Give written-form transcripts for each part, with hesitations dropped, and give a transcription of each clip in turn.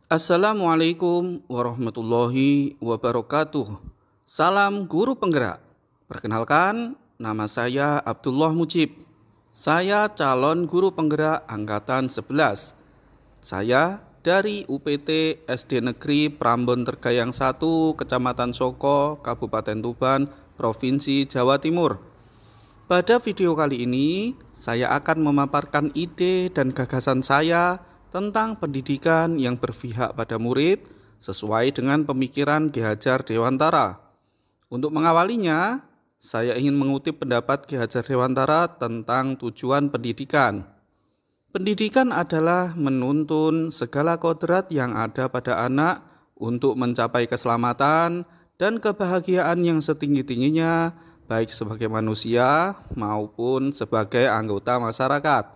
Assalamualaikum warahmatullahi wabarakatuh. Salam guru penggerak. Perkenalkan, nama saya Abdullah Mujib. Saya calon guru penggerak angkatan 11. Saya dari UPT SD Negeri Prambon Tergayang 1, Kecamatan Soko, Kabupaten Tuban, Provinsi Jawa Timur. Pada video kali ini, saya akan memaparkan ide dan gagasan saya tentang pendidikan yang berpihak pada murid sesuai dengan pemikiran Ki Hajar Dewantara. Untuk mengawalinya, saya ingin mengutip pendapat Ki Hajar Dewantara tentang tujuan pendidikan. Pendidikan adalah menuntun segala kodrat yang ada pada anak untuk mencapai keselamatan dan kebahagiaan yang setinggi-tingginya, baik sebagai manusia maupun sebagai anggota masyarakat.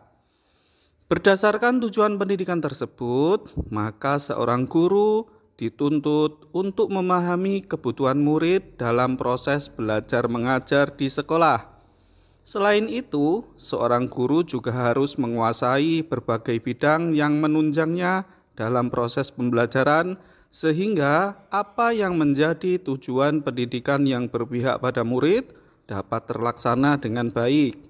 Berdasarkan tujuan pendidikan tersebut, maka seorang guru dituntut untuk memahami kebutuhan murid dalam proses belajar mengajar di sekolah. Selain itu, seorang guru juga harus menguasai berbagai bidang yang menunjangnya dalam proses pembelajaran, sehingga apa yang menjadi tujuan pendidikan yang berpihak pada murid dapat terlaksana dengan baik.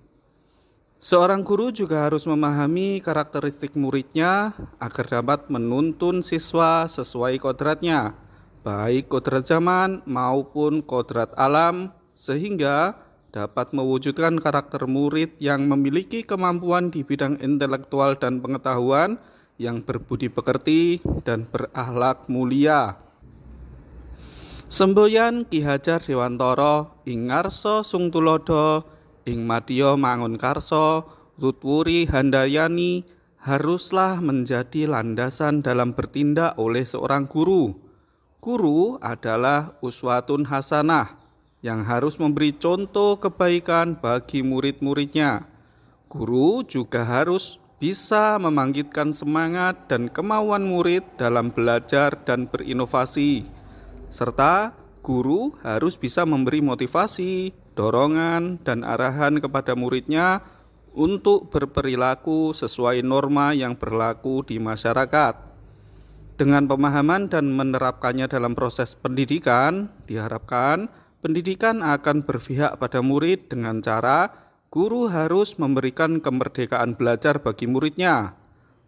Seorang guru juga harus memahami karakteristik muridnya agar dapat menuntun siswa sesuai kodratnya, baik kodrat zaman maupun kodrat alam, sehingga dapat mewujudkan karakter murid yang memiliki kemampuan di bidang intelektual dan pengetahuan yang berbudi pekerti dan berakhlak mulia. Semboyan Ki Hajar Dewantara ing ngarsa Sung Tulodo ing Madya Mangunkarsa Tutwuri Handayani haruslah menjadi landasan dalam bertindak oleh seorang guru. Guru adalah uswatun hasanah yang harus memberi contoh kebaikan bagi murid-muridnya. Guru juga harus bisa membangkitkan semangat dan kemauan murid dalam belajar dan berinovasi, serta guru harus bisa memberi motivasi, dorongan, dan arahan kepada muridnya untuk berperilaku sesuai norma yang berlaku di masyarakat. Dengan pemahaman dan menerapkannya dalam proses pendidikan, diharapkan pendidikan akan berpihak pada murid dengan cara guru harus memberikan kemerdekaan belajar bagi muridnya.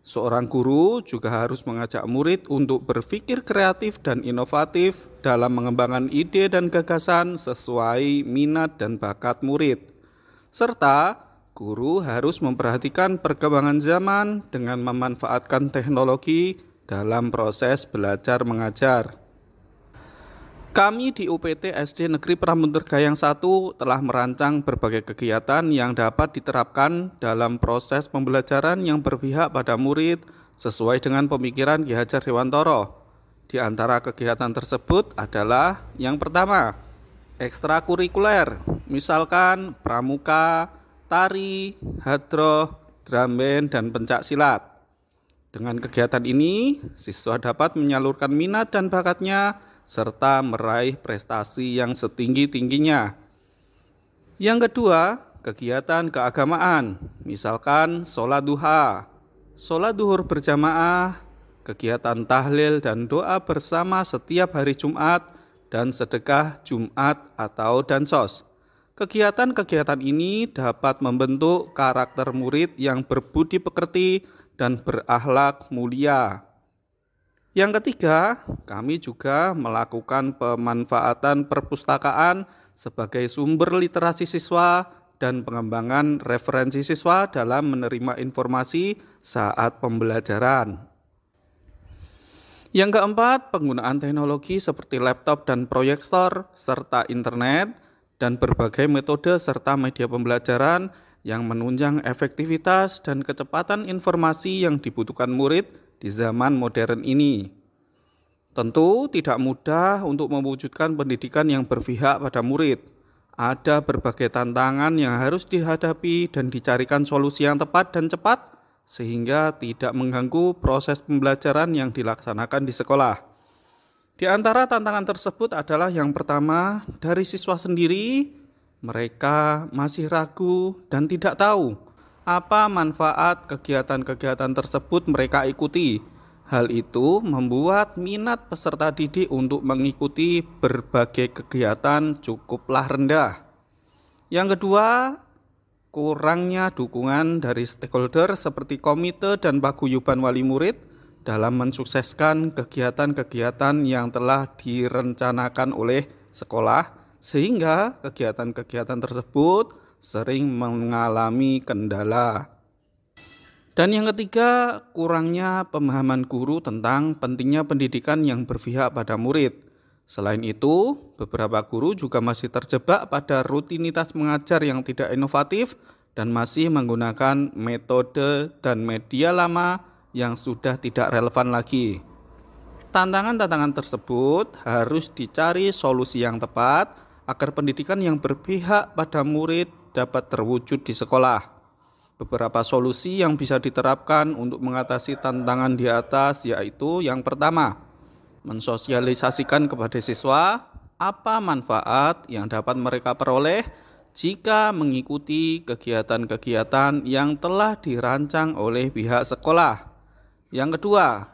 Seorang guru juga harus mengajak murid untuk berpikir kreatif dan inovatif dalam mengembangkan ide dan gagasan sesuai minat dan bakat murid. Serta guru harus memperhatikan perkembangan zaman dengan memanfaatkan teknologi dalam proses belajar mengajar. Kami di UPT SD Negeri Prambon Tergayang 1 telah merancang berbagai kegiatan yang dapat diterapkan dalam proses pembelajaran yang berpihak pada murid sesuai dengan pemikiran Ki Hajar Dewantara. Di antara kegiatan tersebut adalah yang pertama, ekstrakurikuler, misalkan pramuka, tari, hadroh, drum band, dan pencak silat. Dengan kegiatan ini, siswa dapat menyalurkan minat dan bakatnya serta meraih prestasi yang setinggi-tingginya. Yang kedua, kegiatan keagamaan, misalkan sholat duha, sholat duhur berjamaah, kegiatan tahlil dan doa bersama setiap hari Jumat, dan sedekah Jumat atau dansos. Kegiatan-kegiatan ini dapat membentuk karakter murid yang berbudi pekerti dan berakhlak mulia. Yang ketiga, kami juga melakukan pemanfaatan perpustakaan sebagai sumber literasi siswa dan pengembangan referensi siswa dalam menerima informasi saat pembelajaran. Yang keempat, penggunaan teknologi seperti laptop dan proyektor serta internet dan berbagai metode serta media pembelajaran yang menunjang efektivitas dan kecepatan informasi yang dibutuhkan murid di zaman modern ini. Tentu tidak mudah untuk mewujudkan pendidikan yang berpihak pada murid. Ada berbagai tantangan yang harus dihadapi dan dicarikan solusi yang tepat dan cepat sehingga tidak mengganggu proses pembelajaran yang dilaksanakan di sekolah. Di antara tantangan tersebut adalah yang pertama, dari siswa sendiri, mereka masih ragu dan tidak tahu apa manfaat kegiatan-kegiatan tersebut mereka ikuti. Hal itu membuat minat peserta didik untuk mengikuti berbagai kegiatan cukuplah rendah. Yang kedua, kurangnya dukungan dari stakeholder seperti komite dan paguyuban wali murid dalam mensukseskan kegiatan-kegiatan yang telah direncanakan oleh sekolah, sehingga kegiatan-kegiatan tersebut sering mengalami kendala. Dan yang ketiga, kurangnya pemahaman guru tentang pentingnya pendidikan yang berpihak pada murid. Selain itu, beberapa guru juga masih terjebak pada rutinitas mengajar yang tidak inovatif dan masih menggunakan metode dan media lama yang sudah tidak relevan lagi. Tantangan-tantangan tersebut harus dicari solusi yang tepat agar pendidikan yang berpihak pada murid dapat terwujud di sekolah. Beberapa solusi yang bisa diterapkan untuk mengatasi tantangan di atas yaitu yang pertama, mensosialisasikan kepada siswa apa manfaat yang dapat mereka peroleh jika mengikuti kegiatan-kegiatan yang telah dirancang oleh pihak sekolah. Yang kedua,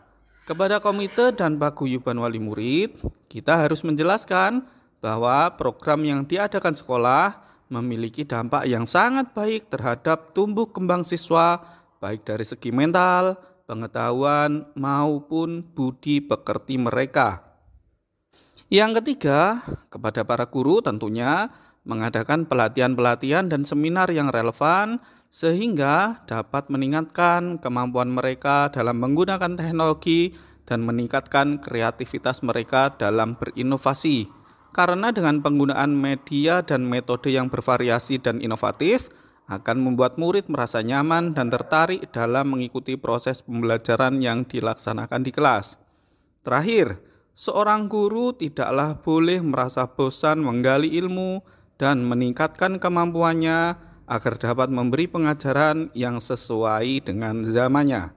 kepada komite dan paguyuban wali murid, kita harus menjelaskan bahwa program yang diadakan sekolah memiliki dampak yang sangat baik terhadap tumbuh kembang siswa, baik dari segi mental, pengetahuan, maupun budi pekerti mereka. Yang ketiga, kepada para guru tentunya mengadakan pelatihan-pelatihan dan seminar yang relevan sehingga dapat meningkatkan kemampuan mereka dalam menggunakan teknologi dan meningkatkan kreativitas mereka dalam berinovasi. Karena dengan penggunaan media dan metode yang bervariasi dan inovatif akan membuat murid merasa nyaman dan tertarik dalam mengikuti proses pembelajaran yang dilaksanakan di kelas. Terakhir, seorang guru tidaklah boleh merasa bosan menggali ilmu dan meningkatkan kemampuannya agar dapat memberi pengajaran yang sesuai dengan zamannya.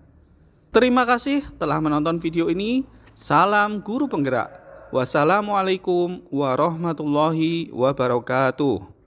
Terima kasih telah menonton video ini. Salam guru penggerak. Wassalamualaikum warahmatullahi wabarakatuh.